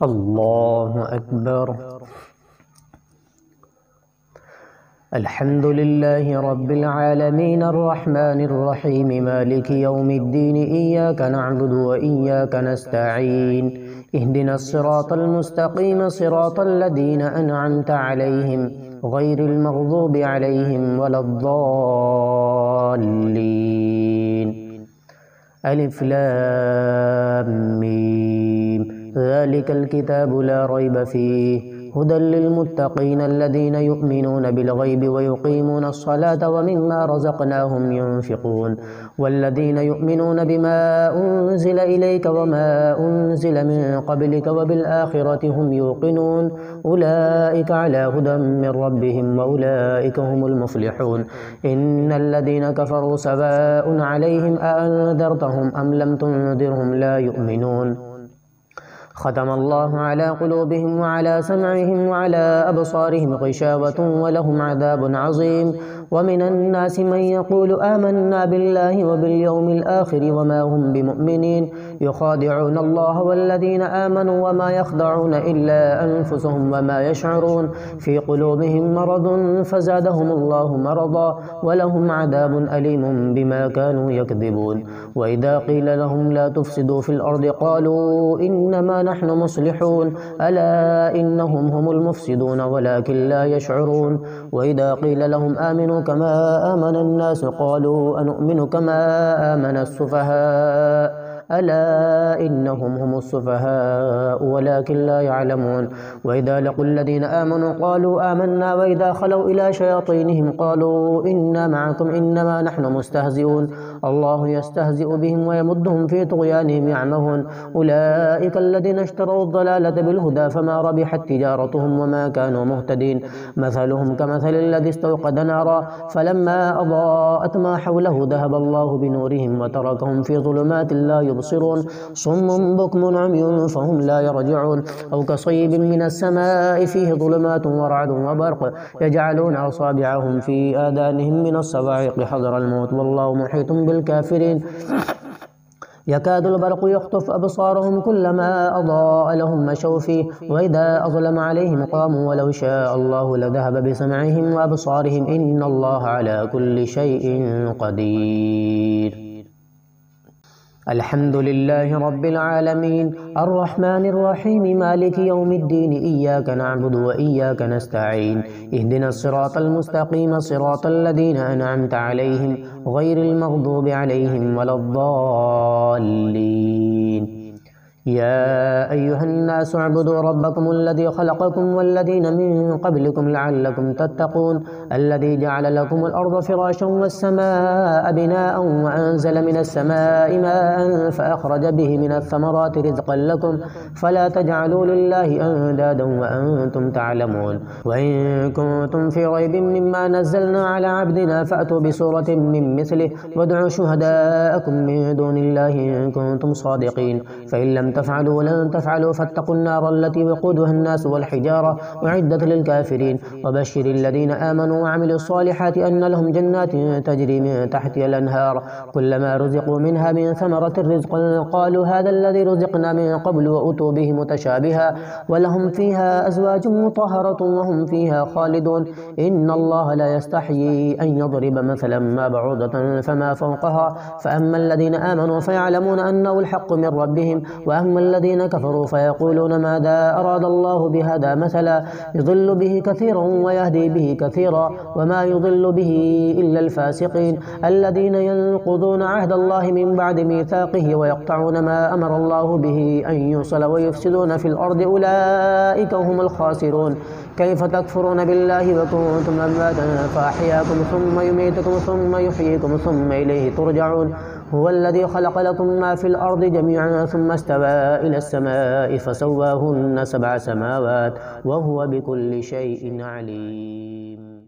अल्लाहु अकबर। अल्हम्दुलिल्लाहि रब्बिल आलमीन अर्रहमानिर रहीम मालिकि यौमिद्दीन इय्याका नअबुदु व इय्याका नस्तईन इहदिनस सिरातल मुस्तकीम सिरातल लज़ीना अनअमता अलैहिम गैरिल मग़ज़ूबि अलैहिम वलद्दाल्लीन। अलिफ लाम मीम ज़ालिकल किताबु ला रैब फ़ीहि हुदल लिल्मुत्तक़ीन अल्लज़ीना युमिनून बिलग़ैबि व युक़ीमून अस्सलाता व मिम्मा रज़क़नाहुम युनफ़िक़ून वल्लज़ीना युमिनून बिमा उन्ज़िल इलैका व मा उन्ज़िल मिन क़ब्लिका व बिल आख़िरति हुम युक़िनून उलाइका अला हुदम मिन रब्बिहिम व उलाइका हुमुल मुफ़्लिहून। इन्नल्लज़ीना कफ़रू सवाउन अलैहिम अअन्ज़रतहुम अम लम तुन्ज़िरहुम ला युमिनून। ख़तमल्लाहु अला क़ुलूबिहिम व अला समइहिम व अला अबसारिहिम ग़िशावतुन व लहुम अज़ाबुन अज़ीम। व मिनन नासि मन यक़ूलु आमन्ना बिल्लाहि व बिल यौमिल आख़िरि व मा हुम बिमुमिनीन युख़ादिऊन अल्लाह वल्लज़ीना आमनू व मा यख़दऊन इल्ला अनफुसहुम व मा यशऊरून फ़ी क़ुलूबिहिम मरदुन फ़ज़ादहुमुल्लाहु मरदा व लहुम अज़ाबुन अलीमुन बिमा कानू यकज़िबून। व इज़ा क़ील लहुम ला तुफ़सिदू फ़िल अर्दि क़ालू इन्नमा नहनु मुस्लिहून अला इन्नहुम हुमुल मुफ़सिदून वलाकिन ला यशऊरून। व इज़ा क़ील लहुम आमिनू कमा आमन अन्नास क़ालू अनुमिनु कमा आमन अस्सुफ़हाअ अला इन्नहुम हुमुस सुफ़हाअ वलाकिन ला यअलमून। व इज़ा लक़ुल्लज़ीना आमनू क़ालू आमन्ना व इज़ा ख़लौ इला शयातीनिहिम क़ालू इन्ना मअकुम इन्नमा नहनु मुस्तहज़िऊन अल्लाहु यस्तहज़िउ बिहिम व यमुद्दुहुम फ़ी तुग़यानिहिम यअमहून उलाइका अल्लज़ीना इश्तरौ अज़्ज़लालता बिलहुदा फ़मा रबिहत तिजारतुहुम व मा कानू मुहतदीन। मसलुहुम कमसलिल लज़ी इस्तवक़द नारा फ़लम्मा अज़ाअत मा हौलहु ज़हब अल्लाहु बिनूरिहिम व तरकहुम फ़ी ज़ुलुमातिन ला युबसिरून सुम्मुन बुक्मुन उम्युन फ़हुम ला यरजिऊन। औ कसय्यिबिन मिनस समाइ फ़ीहि ज़ुलुमातुन व रअदुन व बर्क़ यजअलून असाबिअहुम फ़ी आज़ानिहिम मिनस सवाइक़ि हज़रल मौत वल्लाहु मुहीतुन बिल काफ़िरीन। यकादुल बर्क़ु यख़्तफ़ु अबसारहुम कुल्लमा अज़ाअ लहुम मशौ फ़ीहि व इज़ा अज़लम अलैहिम क़ामू वलौ शाअ अल्लाहु लज़हब बिसमइहिम व अबसारिहिम इन्नल्लाहा अला कुल्लि शैइन क़दीर। अल्हम्दुलिल्लाहि रब्बिल आलमीन अर्रहमानिर रहीम मालिकि यौमिद्दीन इय्याका नअबुदु व इय्याका नस्तईन इहदिनस सिरातल मुस्तक़ीम सिरातल लज़ीना अनअमता अलैहिम गैरिल मग़ज़ूबि अलैहिम वलद्दाल्लीन। या अय्युहन्नासु अअ्बुदू रब्बकुमुल्लज़ी ख़लक़कुम वल्लज़ीना मिन क़ब्लिकुम लअल्लकुम तत्तक़ून अल्लज़ी जअल लकुमुल अर्ज़ फ़िराशं वस्समाअ बिनाअन व अनज़ल मिनस समाइ माअन फ़अख़रज बिहि मिनथ थमराति रिज़क़न लकुम फ़ला तजअलू लिल्लाहि अंदादन व अंतुम तअलमून। व इन कुंतुम फ़ी रैबिन मिम्मा नज़्ज़लना अला अब्दिना फ़अतू बिसूरतिन मिन मिस्लिहि वद'ू शुहदाअकुम मिन दूनिल्लाहि इन कुंतुम सादिक़ीन फ़इन लम तफ़अलू वलन तफ़अलू फ़त्तक़ुन नार अल्लती वक़ूदुहा अन्नास वल हिजारा उइद्दत लिल काफ़िरीन। वबश्शिरिल लज़ीना आमनू व अमिलुस सालिहाति अन्न लहुम जन्नातिन तजरी मिन तहतिहल अन्हार कुल्लमा रुज़िक़ू मिनहा मिन समरतिर रिज़क़न क़ालू हाज़ा अल्लज़ी रुज़िक़ना मिन क़ब्लु व उतू बिहि मुतशाबिहा व लहुम फ़ीहा अज़वाजुन मुतहहरतुन व हुम फ़ीहा ख़ालिदून। इन्नल्लाहा ला यस्तहयी अन यज़रिब मसलन मा बअूदतन फ़मा फ़ौक़हा फ़अम्मल लज़ीना आमनू फ़यअलमून अन्नहुल हक़्क़ु मिन रब्बिहिम व अम्मल लज़ीना कफ़रू फ़यक़ूलून माज़ा अरादा अल्लाहु बिहाज़ा मसला युज़िल्लु बिहि कसीरन व यहदी बिहि कसीरा व मा युज़िल्लु बिहि इल्लल फ़ासिक़ीन अल्लज़ीना यनक़ुज़ून अहदल्लाहि मिन बअदि मीसाक़िहि व यक़तऊन मा अमरा अल्लाहु बिहि अन युसला व युफ़सिदून फ़िल अर्दि उलाइका हुमुल ख़ासिरून। कैफ़ तकफ़ुरून बिल्लाहि व कुन्तुम अमवातन फ़अሕयाकुम सुम्मा युमीतुकुम सुम्मा युह्यीकुम सुम्मा इलैहि तुरजऊन। हुवल्लज़ी ख़लक़ लकुम मा फ़िल अर्दि जमीअन सुम्मा इस्तवा इलस समाइ फ़सव्वाहुन्न सबअ समावात व हुव बिकुल्लि शैइन अलीम।